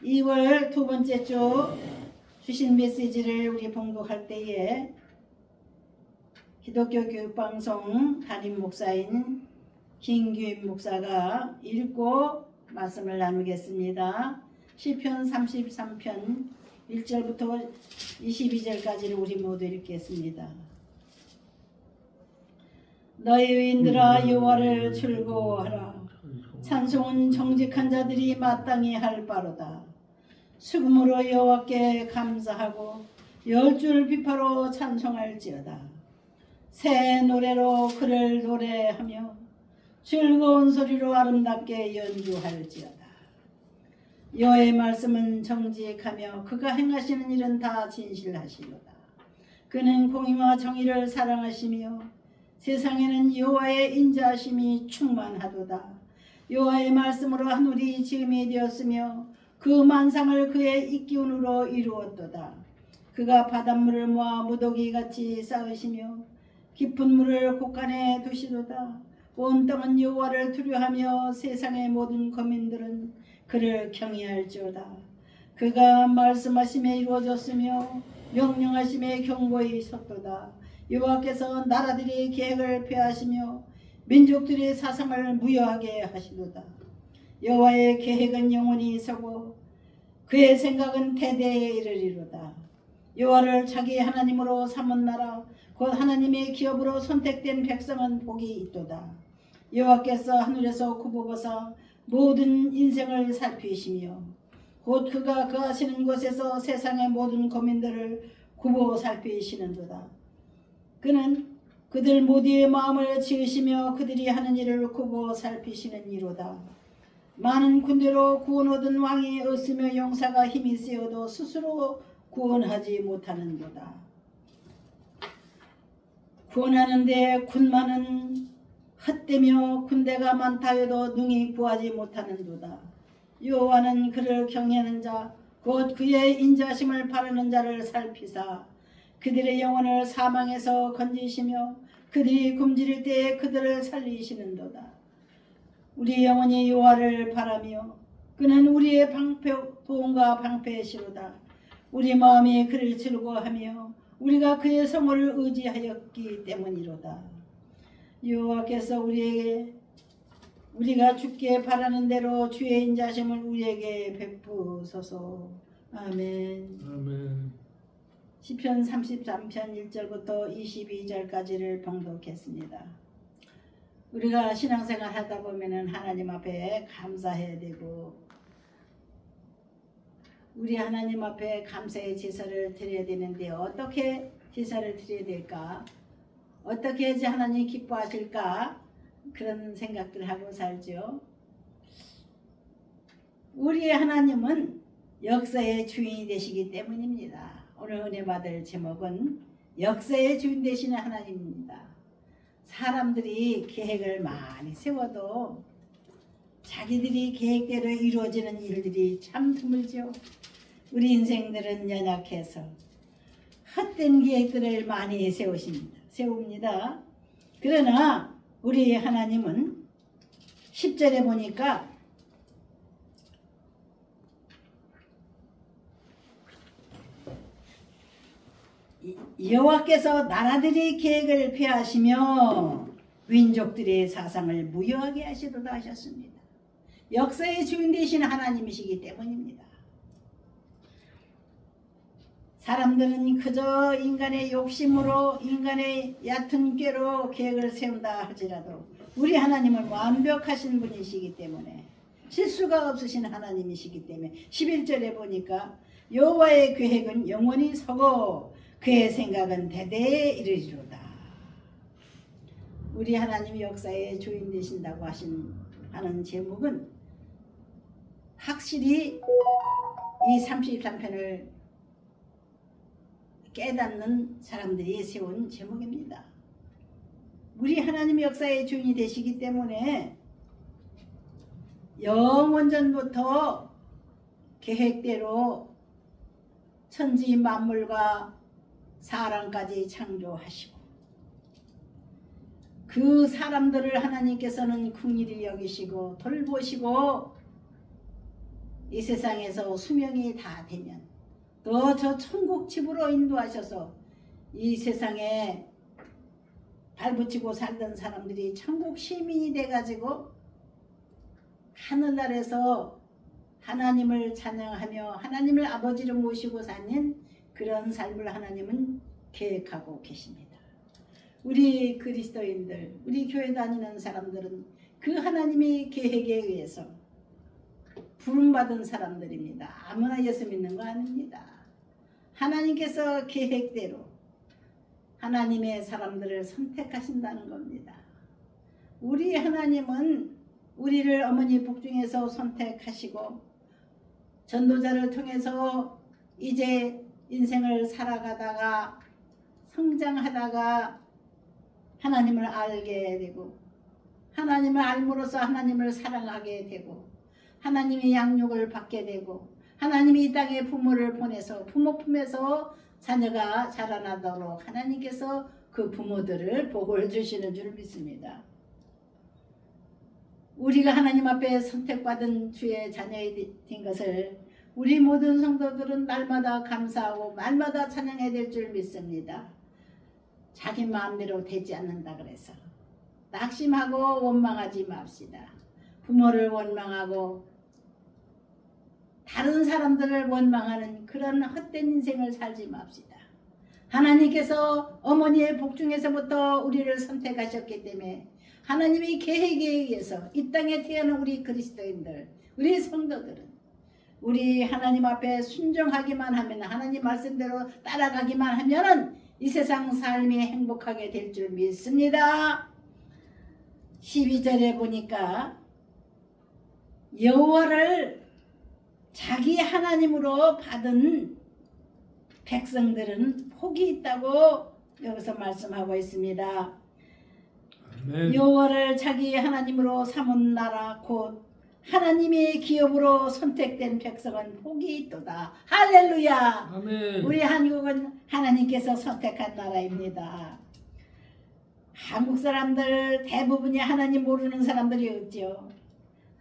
2월 두 번째 주 주신 메시지를 우리 봉독할 때에 기독교 교육방송 담임 목사인 김규인 목사가 읽고 말씀을 나누겠습니다. 시편 33편 1절부터 22절까지를 우리 모두 읽겠습니다. 너희 의인들아 여호와를 즐거워하라. 찬송은 정직한 자들이 마땅히 할 바로다. 수금으로 여호와께 감사하고 열줄 비파로 찬송할지어다. 새 노래로 그를 노래하며 즐거운 소리로 아름답게 연주할지어다. 여호와의 말씀은 정직하며 그가 행하시는 일은 다 진실하시로다. 그는 공의와 정의를 사랑하시며 세상에는 여호와의 인자하심이 충만하도다. 여호와의 말씀으로 하늘이 지음이 되었으며 그 만상을 그의 입기운으로 이루었도다. 그가 바닷물을 모아 무더기같이 쌓으시며 깊은 물을 곳간에 두시도다. 온 땅은 여호와를 두려워하며 세상의 모든 거민들은 그를 경외할지어다. 그가 말씀하심에 이루어졌으며 명령하심에 경고히 섰도다. 여호와께서 나라들의 계획을 폐하시며 민족들의 사상을 무효하게 하시도다. 여호와의 계획은 영원히 서고 그의 생각은 대대에 이르리로다. 여호와를 자기 하나님으로 삼은 나라 곧 하나님의 기업으로 선택된 백성은 복이 있도다. 여호와께서 하늘에서 굽어보사 모든 인생을 살피시며 곧 그가 거하시는 곳에서 세상의 모든 거민들을 굽어 살피시는도다. 그는 그들 모두의 마음을 지으시며 그들이 하는 일을 굽어 살피시는 이로다. 많은 군대로 구원 얻은 왕이 없으며 용사가 힘이 세어도 스스로 구원하지 못하는도다. 구원하는데 군마는 헛되며 군대가 많다 해도 능히 구하지 못하는도다. 여호와는 그를 경외하는 자 곧 그의 인자심을 바라는 자를 살피사 그들의 영혼을 사망에서 건지시며 그들이 굶주릴 때에 그들을 살리시는도다. 우리 영혼이 여호와를 바라며 그는 우리의 도움과 방패시로다. 우리 마음이 그를 즐거워하며 우리가 그의 성호를 의지하였기 때문이로다. 여호와께서 우리가 주께 바라는 대로 주의 인자심을 우리에게 베푸소서. 아멘. 아멘. 시편 33편 1절부터 22절까지를 봉독했습니다. 우리가 신앙생활 하다 보면은 하나님 앞에 감사해야 되고 우리 하나님 앞에 감사의 제사를 드려야 되는데 어떻게 제사를 드려야 될까? 어떻게 해야지 하나님 기뻐하실까? 그런 생각들 하고 살죠. 우리의 하나님은 역사의 주인이 되시기 때문입니다. 오늘 은혜 받을 제목은 역사의 주인 되시는 하나님입니다. 사람들이 계획을 많이 세워도 자기들이 계획대로 이루어지는 일들이 참 드물죠. 우리 인생들은 연약해서 헛된 계획들을 많이 세웁니다. 그러나 우리 하나님은 10절에 보니까 여호와께서 나라들의 계획을 폐하시며 민족들의 사상을 무효하게 하시도다 하셨습니다. 역사의 주인 되신 하나님이시기 때문입니다. 사람들은 그저 인간의 욕심으로 인간의 얕은 꾀로 계획을 세운다 할지라도 우리 하나님은 완벽하신 분이시기 때문에 실수가 없으신 하나님이시기 때문에 11절에 보니까 여호와의 계획은 영원히 서고 그의 생각은 대대에 이르리로다. 우리 하나님이 역사의 주인 되신다고 하는 제목은 확실히 이 33편을 깨닫는 사람들이 세운 제목입니다. 우리 하나님이 역사의 주인이 되시기 때문에 영원전부터 계획대로 천지 만물과 사람까지 창조하시고 그 사람들을 하나님께서는 긍휼히 여기시고 돌보시고 이 세상에서 수명이 다 되면 또 저 천국 집으로 인도하셔서 이 세상에 발붙이고 살던 사람들이 천국 시민이 돼가지고 하늘나라에서 하나님을 찬양하며 하나님을 아버지로 모시고 사는 그런 삶을 하나님은 계획하고 계십니다. 우리 그리스도인들, 우리 교회 다니는 사람들은 그 하나님의 계획에 의해서 부름받은 사람들입니다. 아무나 예수 믿는 거 아닙니다. 하나님께서 계획대로 하나님의 사람들을 선택하신다는 겁니다. 우리 하나님은 우리를 어머니 복중에서 선택하시고 전도자를 통해서 이제 인생을 살아가다가 성장하다가 하나님을 알게 되고 하나님을 알므로써 하나님을 사랑하게 되고 하나님의 양육을 받게 되고 하나님이 이 땅에 부모를 보내서 부모 품에서 자녀가 자라나도록 하나님께서 그 부모들을 복을 주시는 줄 믿습니다. 우리가 하나님 앞에 선택받은 주의 자녀이 된 것을 우리 모든 성도들은 날마다 감사하고 날마다 찬양해야 될 줄 믿습니다. 자기 마음대로 되지 않는다 그래서 낙심하고 원망하지 맙시다. 부모를 원망하고 다른 사람들을 원망하는 그런 헛된 인생을 살지 맙시다. 하나님께서 어머니의 복중에서부터 우리를 선택하셨기 때문에 하나님의 계획에 의해서 이 땅에 태어난 우리 그리스도인들, 우리 성도들은 우리 하나님 앞에 순종하기만 하면 하나님 말씀대로 따라가기만 하면은 이 세상 삶이 행복하게 될 줄 믿습니다. 12절에 보니까 여호와를 자기 하나님으로 받은 백성들은 복이 있다고 여기서 말씀하고 있습니다. 아멘. 여호와를 자기 하나님으로 삼은 나라 곧 하나님의 기업으로 선택된 백성은 복이 있도다. 할렐루야. 아멘. 우리 한국은 하나님께서 선택한 나라입니다. 한국 사람들 대부분이 하나님 모르는 사람들이 없죠.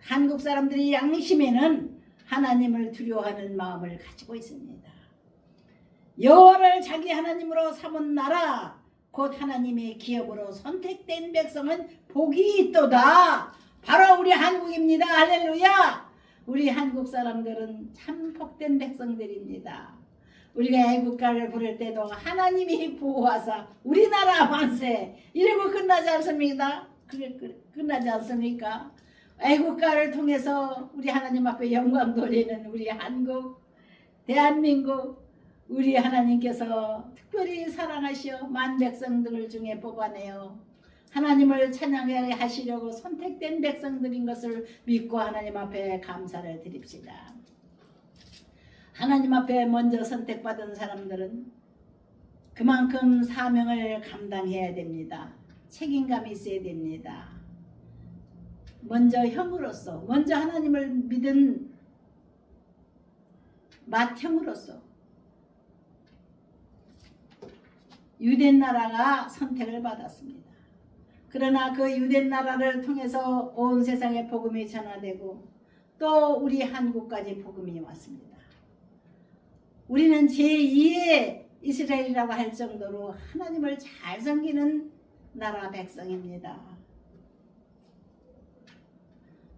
한국 사람들이 양심에는 하나님을 두려워하는 마음을 가지고 있습니다. 여호와를 자기 하나님으로 삼은 나라 곧 하나님의 기업으로 선택된 백성은 복이 있도다. 바로 우리 한국입니다. 할렐루야. 우리 한국 사람들은 참 복된 백성들입니다. 우리가 애국가를 부를 때도 하나님이 보호하사 우리나라 만세 이러고 끝나지 않습니까? 끝나지 않습니까? 애국가를 통해서 우리 하나님 앞에 영광 돌리는 우리 한국, 대한민국, 우리 하나님께서 특별히 사랑하시어 만 백성들 중에 뽑아내어 하나님을 찬양하게 하시려고 선택된 백성들인 것을 믿고 하나님 앞에 감사를 드립시다. 하나님 앞에 먼저 선택받은 사람들은 그만큼 사명을 감당해야 됩니다. 책임감이 있어야 됩니다. 먼저 형으로서, 먼저 하나님을 믿은 맏형으로서 유대 나라가 선택을 받았습니다. 그러나 그 유대 나라를 통해서 온 세상에 복음이 전하되고 또 우리 한국까지 복음이 왔습니다. 우리는 제2의 이스라엘이라고 할 정도로 하나님을 잘 섬기는 나라 백성입니다.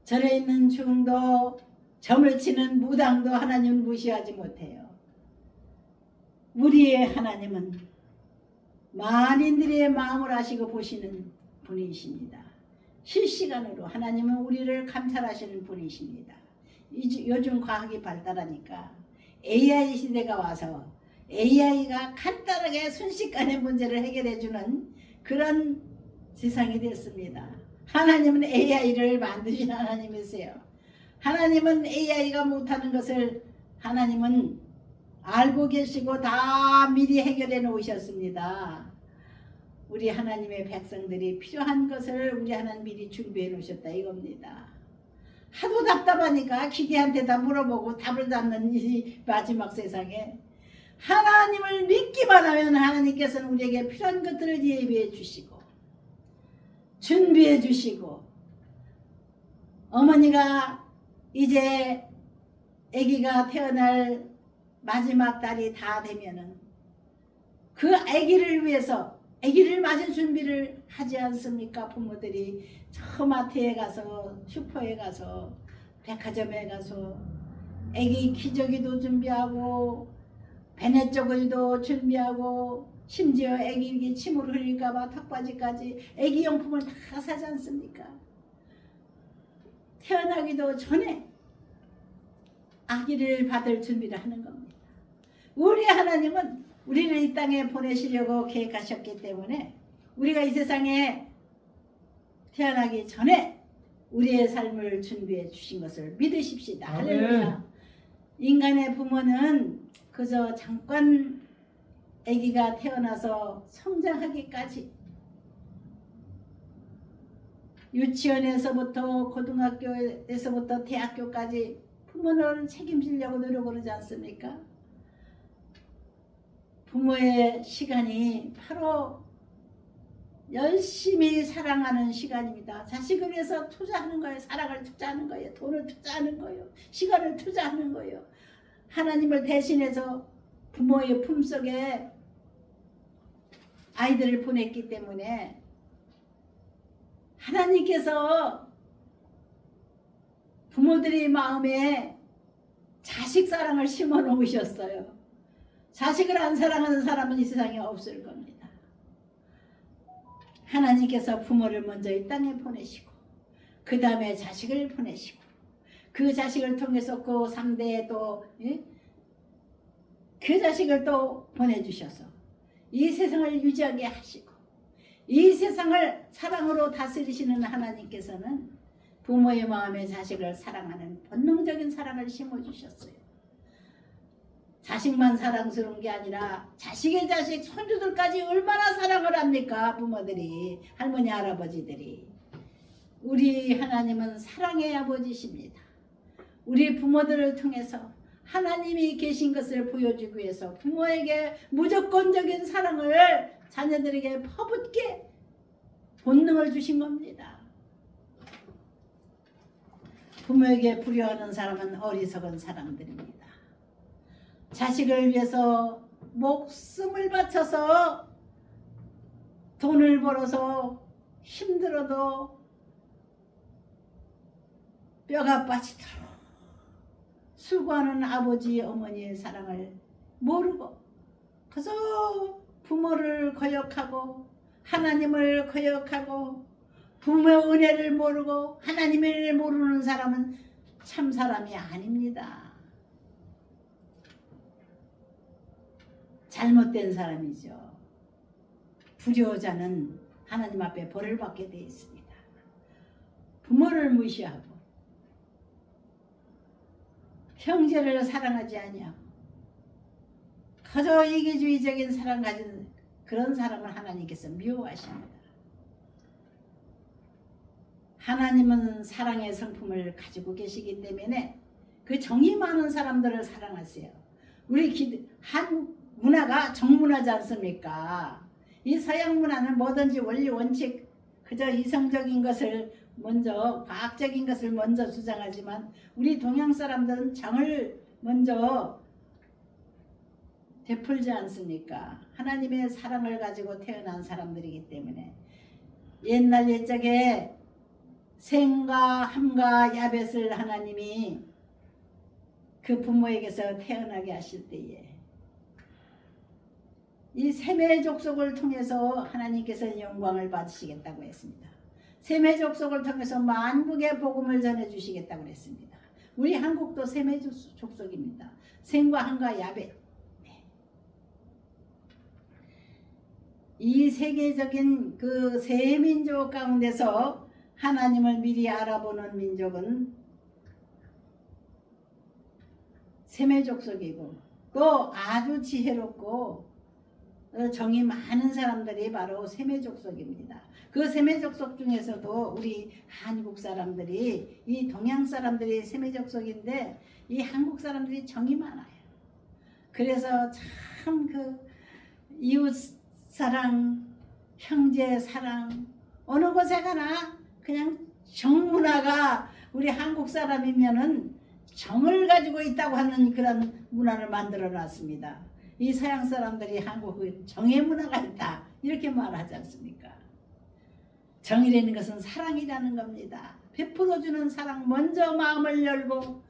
절에 있는 중도, 점을 치는 무당도 하나님을 무시하지 못해요. 우리의 하나님은 만인들의 마음을 아시고 보시는 분이십니다. 실시간으로 하나님은 우리를 감찰하시는 분이십니다. 요즘 과학이 발달하니까 AI 시대가 와서 AI가 간단하게 순식간에 문제를 해결해주는 그런 세상이 됐습니다. 하나님은 AI를 만드신 하나님이세요. 하나님은 AI가 못하는 것을 하나님은 알고 계시고 다 미리 해결해 놓으셨습니다. 우리 하나님의 백성들이 필요한 것을 우리 하나님 미리 준비해 놓으셨다 이겁니다. 하도 답답하니까 기계한테 다 물어보고 답을 찾는 이 마지막 세상에 하나님을 믿기만 하면 하나님께서는 우리에게 필요한 것들을 예비해 주시고 준비해 주시고 어머니가 이제 아기가 태어날 마지막 달이 다 되면은 그 아기를 위해서 아기를 맞을 준비를 하지 않습니까? 부모들이 저 마트에 가서 슈퍼에 가서 백화점에 가서 아기 기저귀도 준비하고 배냇저고리도 준비하고 심지어 아기 침을 흘릴까봐 턱받이까지 아기 용품을 다 사지 않습니까? 태어나기도 전에 아기를 받을 준비를 하는 겁니다. 우리 하나님은 우리를 이 땅에 보내시려고 계획하셨기 때문에 우리가 이 세상에 태어나기 전에 우리의 삶을 준비해 주신 것을 믿으십시다. 할렐루야. 인간의 부모는 그저 잠깐 아기가 태어나서 성장하기까지 유치원에서부터 고등학교에서부터 대학교까지 부모는 책임지려고 노력하지 않습니까? 부모의 시간이 바로 열심히 사랑하는 시간입니다. 자식을 위해서 투자하는 거예요. 사랑을 투자하는 거예요. 돈을 투자하는 거예요. 시간을 투자하는 거예요. 하나님을 대신해서 부모의 품속에 아이들을 보냈기 때문에 하나님께서 부모들의 마음에 자식 사랑을 심어 놓으셨어요. 자식을 안 사랑하는 사람은 이 세상에 없을 겁니다. 하나님께서 부모를 먼저 이 땅에 보내시고 그 다음에 자식을 보내시고 그 자식을 통해서 그 3대에 또 그 자식을 또 보내주셔서 이 세상을 유지하게 하시고 이 세상을 사랑으로 다스리시는 하나님께서는 부모의 마음에 자식을 사랑하는 본능적인 사랑을 심어주셨어요. 자식만 사랑스러운 게 아니라 자식의 자식, 손주들까지 얼마나 사랑을 합니까? 부모들이, 할머니, 할아버지들이. 우리 하나님은 사랑의 아버지십니다. 우리 부모들을 통해서 하나님이 계신 것을 보여주기 위해서 부모에게 무조건적인 사랑을 자녀들에게 퍼붓게 본능을 주신 겁니다. 부모에게 불효하는 사람은 어리석은 사람들입니다. 자식을 위해서 목숨을 바쳐서 돈을 벌어서 힘들어도 뼈가 빠지도록 수고하는 아버지 어머니의 사랑을 모르고 그저 부모를 거역하고 하나님을 거역하고 부모의 은혜를 모르고 하나님을 모르는 사람은 참 사람이 아닙니다. 잘못된 사람이죠. 불효자는 하나님 앞에 벌을 받게 되어 있습니다. 부모를 무시하고 형제를 사랑하지 아니하고 그저 이기주의적인 사랑 가진 그런 사람을 하나님께서 미워하십니다. 하나님은 사랑의 성품을 가지고 계시기 때문에 그 정이 많은 사람들을 사랑하세요. 우리 한국 문화가 정문화지 않습니까? 이 서양 문화는 뭐든지 원리 원칙 그저 이성적인 것을 먼저 과학적인 것을 먼저 주장하지만 우리 동양 사람들은 정을 먼저 베풀지 않습니까? 하나님의 사랑을 가지고 태어난 사람들이기 때문에 옛날 옛적에 셈과 함과 야벳을 하나님이 그 부모에게서 태어나게 하실 때에 이 셈의 족속을 통해서 하나님께서 영광을 받으시겠다고 했습니다. 셈의 족속을 통해서 만국의 복음을 전해주시겠다고 했습니다. 우리 한국도 셈의 족속입니다. 셈과 함과 야벳. 이 세계적인 그 세 민족 가운데서 하나님을 미리 알아보는 민족은 셈의 족속이고 또 아주 지혜롭고 정이 많은 사람들이 바로 셈의 족속입니다. 그 셈의 족속 중에서도 우리 한국 사람들이 이 동양 사람들이 셈의 족속인데 이 한국 사람들이 정이 많아요. 그래서 참 그 이웃 사랑, 형제 사랑 어느 곳에 가나 그냥 정문화가 우리 한국 사람이면은 정을 가지고 있다고 하는 그런 문화를 만들어 놨습니다. 이 서양 사람들이 한국은 정의 문화가 있다 이렇게 말하지 않습니까? 정이라는 것은 사랑이라는 겁니다. 베풀어주는 사랑, 먼저 마음을 열고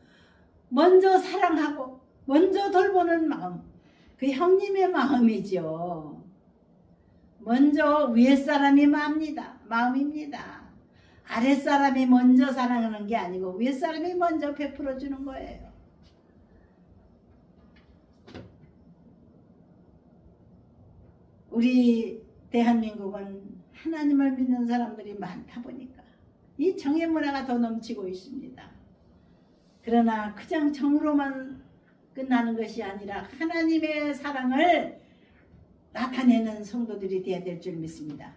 먼저 사랑하고 먼저 돌보는 마음, 그 형님의 마음이죠. 먼저 윗사람이 마음입니다. 아랫사람이 먼저 사랑하는 게 아니고 윗사람이 먼저 베풀어 주는 거예요. 우리 대한민국은 하나님을 믿는 사람들이 많다 보니까 이 정의 문화가 더 넘치고 있습니다. 그러나 그냥 정으로만 끝나는 것이 아니라 하나님의 사랑을 나타내는 성도들이 되어야 될 줄 믿습니다.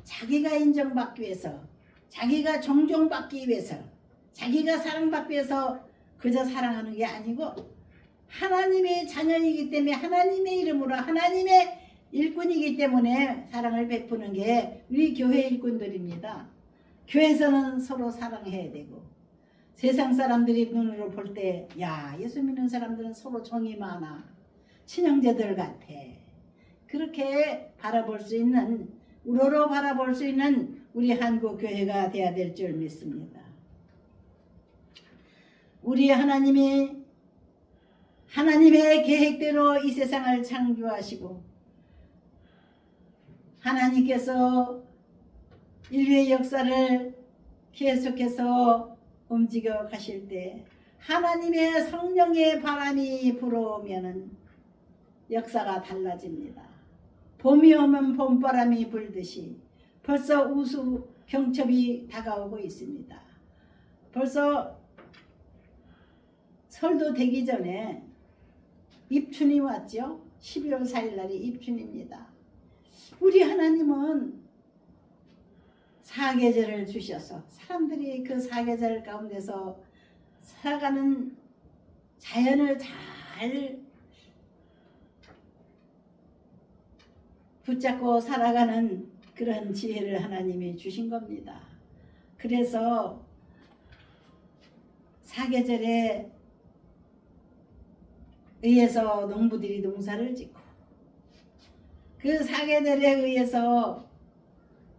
자기가 인정받기 위해서, 자기가 존중받기 위해서, 자기가 사랑받기 위해서 그저 사랑하는 게 아니고 하나님의 자녀이기 때문에 하나님의 이름으로 하나님의 일꾼이기 때문에 사랑을 베푸는 게 우리 교회 일꾼들입니다. 교회에서는 서로 사랑해야 되고 세상 사람들이 눈으로 볼 때 야, 예수 믿는 사람들은 서로 정이 많아, 친형제들 같아, 그렇게 바라볼 수 있는, 우러러 바라볼 수 있는 우리 한국 교회가 되어야 될 줄 믿습니다. 우리 하나님의 계획대로 이 세상을 창조하시고 하나님께서 인류의 역사를 계속해서 움직여 가실 때 하나님의 성령의 바람이 불어오면은 역사가 달라집니다. 봄이 오면 봄바람이 불듯이 벌써 우수 경첩이 다가오고 있습니다. 벌써 설도 되기 전에 입춘이 왔죠. 12월 4일 날이 입춘입니다. 우리 하나님은 사계절을 주셔서 사람들이 그 사계절 가운데서 살아가는 자연을 잘 붙잡고 살아가는 그런 지혜를 하나님이 주신 겁니다. 그래서 사계절에 의해서 농부들이 농사를 짓고 그 사계절에 의해서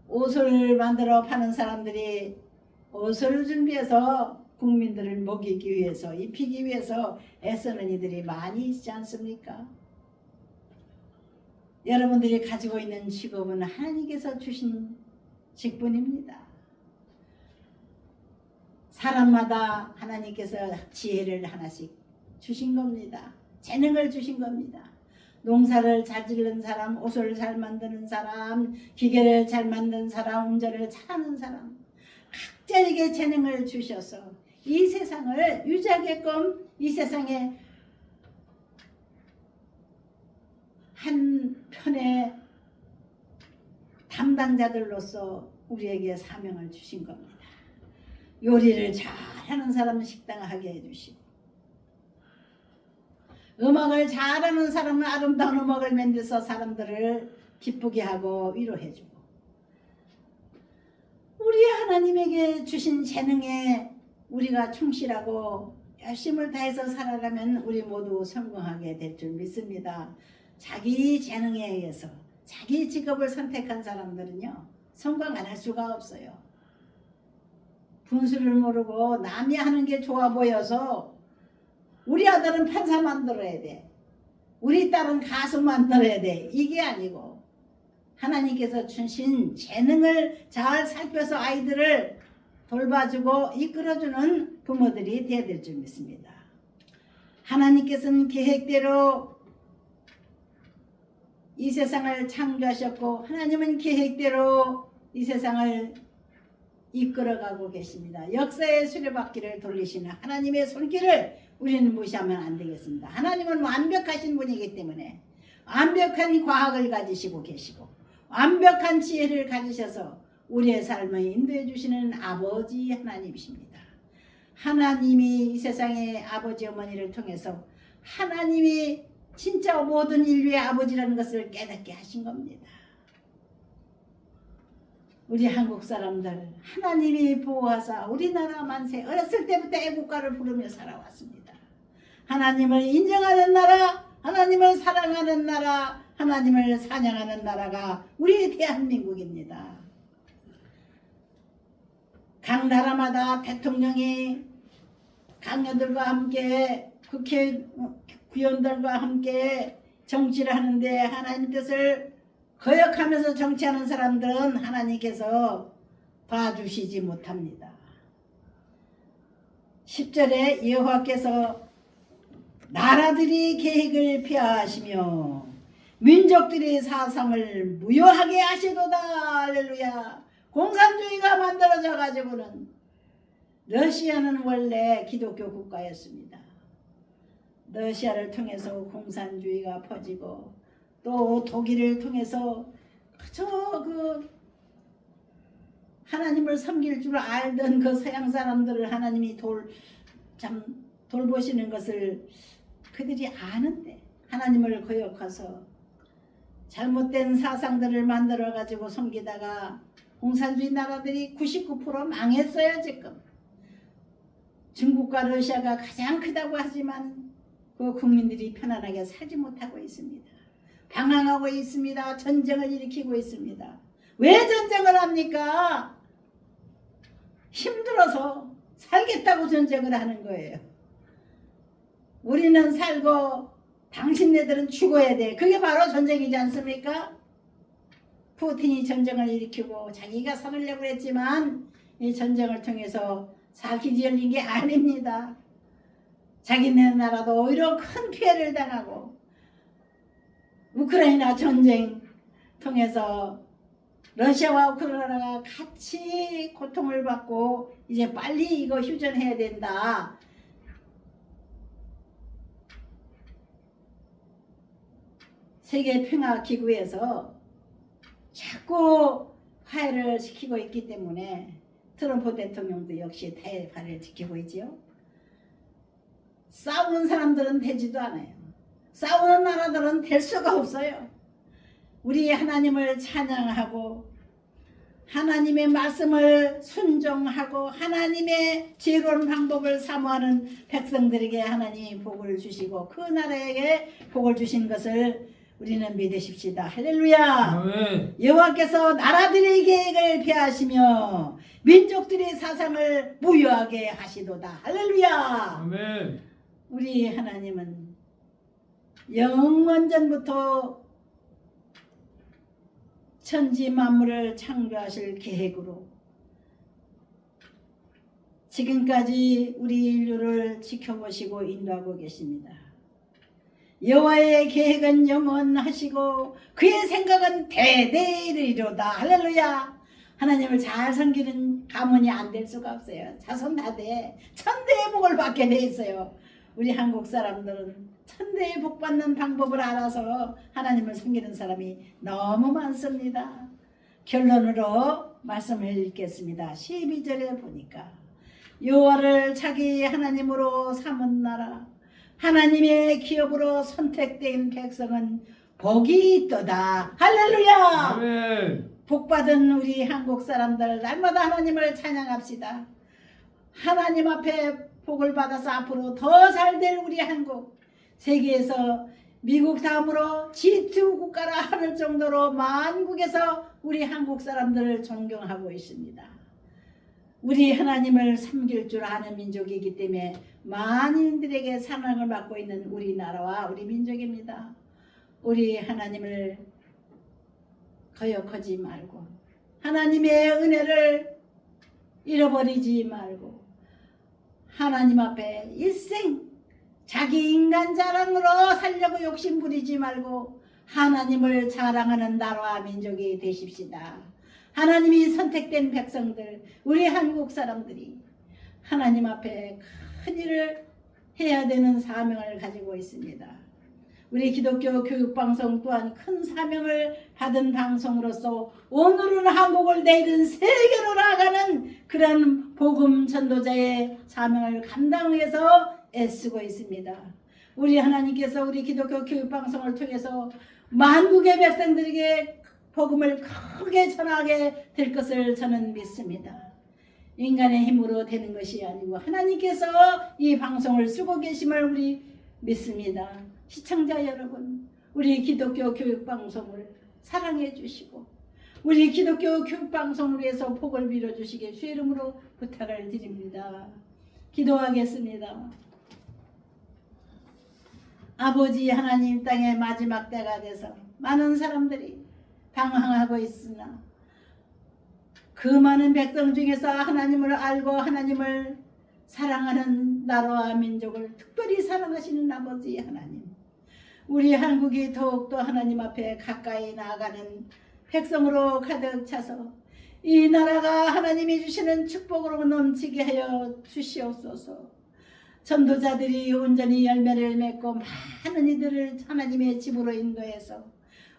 옷을 만들어 파는 사람들이 옷을 준비해서 국민들을 먹이기 위해서, 입히기 위해서 애쓰는 이들이 많이 있지 않습니까? 여러분들이 가지고 있는 직업은 하나님께서 주신 직분입니다. 사람마다 하나님께서 지혜를 하나씩 주신 겁니다. 재능을 주신 겁니다. 농사를 잘 짓는 사람, 옷을 잘 만드는 사람, 기계를 잘 만드는 사람, 운전을 잘하는 사람, 각자에게 재능을 주셔서 이 세상을 유지하게끔 이 세상에 한 편의 담당자들로서 우리에게 사명을 주신 겁니다. 요리를 잘하는 사람은 식당을 하게 해주시고, 음악을 잘하는 사람은 아름다운 음악을 만들어서 사람들을 기쁘게 하고 위로해주고, 우리 하나님에게 주신 재능에 우리가 충실하고 열심을 다해서 살아가면 우리 모두 성공하게 될 줄 믿습니다. 자기 재능에 의해서 자기 직업을 선택한 사람들은요, 성공 안 할 수가 없어요. 분수를 모르고 남이 하는 게 좋아 보여서 우리 아들은 판사 만들어야 돼, 우리 딸은 가수 만들어야 돼, 이게 아니고 하나님께서 주신 재능을 잘 살펴서 아이들을 돌봐주고 이끌어주는 부모들이 되어야 될 줄 믿습니다. 하나님께서는 계획대로 이 세상을 창조하셨고 하나님은 계획대로 이 세상을 이끌어가고 계십니다. 역사의 수레바퀴를 돌리시는 하나님의 손길을 우리는 무시하면 안 되겠습니다. 하나님은 완벽하신 분이기 때문에 완벽한 과학을 가지시고 계시고 완벽한 지혜를 가지셔서 우리의 삶을 인도해 주시는 아버지 하나님이십니다. 하나님이 이 세상의 아버지 어머니를 통해서 하나님이 진짜 모든 인류의 아버지라는 것을 깨닫게 하신 겁니다. 우리 한국 사람들 하나님이 보호하사 우리나라 만세 어렸을 때부터 애국가를 부르며 살아왔습니다. 하나님을 인정하는 나라, 하나님을 사랑하는 나라, 하나님을 찬양하는 나라가 우리 대한민국입니다. 각 나라마다 대통령이 강요들과 함께 국회의원들과 함께 정치를 하는데 하나님 뜻을 거역하면서 정치하는 사람들은 하나님께서 봐주시지 못합니다. 10절에 여호와께서 나라들이 계획을 폐하하시며 민족들이 사상을 무효하게 하시도다. 할렐루야. 공산주의가 만들어져 가지고는 러시아는 원래 기독교 국가였습니다. 러시아를 통해서 공산주의가 퍼지고 또 독일을 통해서 그 하나님을 섬길 줄 알던 그 서양 사람들을 하나님이 돌보시는 것을 그들이 아는데 하나님을 거역해서 잘못된 사상들을 만들어 가지고 섬기다가 공산주의 나라들이 99% 망했어요. 지금 중국과 러시아가 가장 크다고 하지만 그 국민들이 편안하게 살지 못하고 있습니다. 방황하고 있습니다. 전쟁을 일으키고 있습니다. 왜 전쟁을 합니까? 힘들어서 살겠다고 전쟁을 하는 거예요. 우리는 살고 당신네들은 죽어야 돼. 그게 바로 전쟁이지 않습니까? 푸틴이 전쟁을 일으키고 자기가 살으려고 했지만 이 전쟁을 통해서 살기 열린 게 아닙니다. 자기네 나라도 오히려 큰 피해를 당하고 우크라이나 전쟁 통해서 러시아와 우크라이나가 같이 고통을 받고 이제 빨리 이거 휴전해야 된다. 세계평화기구에서 자꾸 화해를 시키고 있기 때문에 트럼프 대통령도 역시 대화를 지키고 있지요. 싸우는 사람들은 되지도 않아요. 싸우는 나라들은 될 수가 없어요. 우리 하나님을 찬양하고 하나님의 말씀을 순종하고 하나님의 지혜로운 방법을 사모하는 백성들에게 하나님이 복을 주시고 그 나라에게 복을 주신 것을 우리는 믿으십시다. 할렐루야. 아멘. 여호와께서 나라들의 계획을 폐하시며 민족들의 사상을 무효하게 하시도다. 할렐루야. 아멘. 우리 하나님은 영원전부터 천지 만물을 창조하실 계획으로 지금까지 우리 인류를 지켜보시고 인도하고 계십니다. 여호와의 계획은 영원하시고 그의 생각은 대대이르리로다. 할렐루야. 하나님을 잘 섬기는 가문이 안 될 수가 없어요. 자손 다 돼. 천대의 복을 받게 돼 있어요. 우리 한국 사람들은 천대의 복 받는 방법을 알아서 하나님을 섬기는 사람이 너무 많습니다. 결론으로 말씀을 읽겠습니다. 12절에 보니까 여호와를 자기 하나님으로 삼은 나라 하나님의 기업으로 선택된 백성은 복이 있도다. 할렐루야. 아멘. 복받은 우리 한국 사람들 날마다 하나님을 찬양합시다. 하나님 앞에 복을 받아서 앞으로 더 잘 될 우리 한국, 세계에서 미국 다음으로 G2 국가라 하는 정도로 만국에서 우리 한국 사람들을 존경하고 있습니다. 우리 하나님을 섬길 줄 아는 민족이기 때문에 만인들에게 사랑을 받고 있는 우리나라와 우리 민족입니다. 우리 하나님을 거역하지 말고 하나님의 은혜를 잃어버리지 말고 하나님 앞에 일생 자기 인간 자랑으로 살려고 욕심 부리지 말고 하나님을 자랑하는 나라와 민족이 되십시다. 하나님이 선택된 백성들, 우리 한국 사람들이 하나님 앞에 큰 일을 해야 되는 사명을 가지고 있습니다. 우리 기독교 교육방송 또한 큰 사명을 받은 방송으로서 오늘은 한국을 내일은 세계로 나아가는 그런 복음 전도자의 사명을 감당해서 애쓰고 있습니다. 우리 하나님께서 우리 기독교 교육방송을 통해서 만국의 백성들에게 복음을 크게 전하게 될 것을 저는 믿습니다. 인간의 힘으로 되는 것이 아니고 하나님께서 이 방송을 쓰고 계심을 우리 믿습니다. 시청자 여러분, 우리 기독교 교육방송을 사랑해 주시고 우리 기독교 교육방송을 위해서 복을 빌어주시길 주의 이름으로 부탁을 드립니다. 기도하겠습니다. 아버지 하나님, 땅의 마지막 때가 돼서 많은 사람들이 방황하고 있으나 그 많은 백성 중에서 하나님을 알고 하나님을 사랑하는 나라와 민족을 특별히 사랑하시는 아버지 하나님, 우리 한국이 더욱더 하나님 앞에 가까이 나아가는 백성으로 가득 차서 이 나라가 하나님이 주시는 축복으로 넘치게 하여 주시옵소서. 전도자들이 온전히 열매를 맺고 많은 이들을 하나님의 집으로 인도해서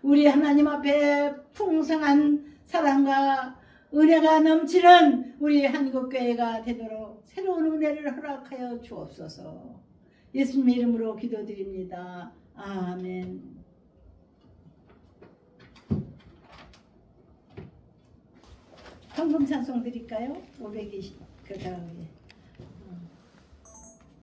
우리 하나님 앞에 풍성한 사랑과 은혜가 넘치는 우리 한국교회가 되도록 새로운 은혜를 허락하여 주옵소서. 예수님의 이름으로 기도드립니다. 아멘. 헌금 찬송 드릴까요? 520 그 다음에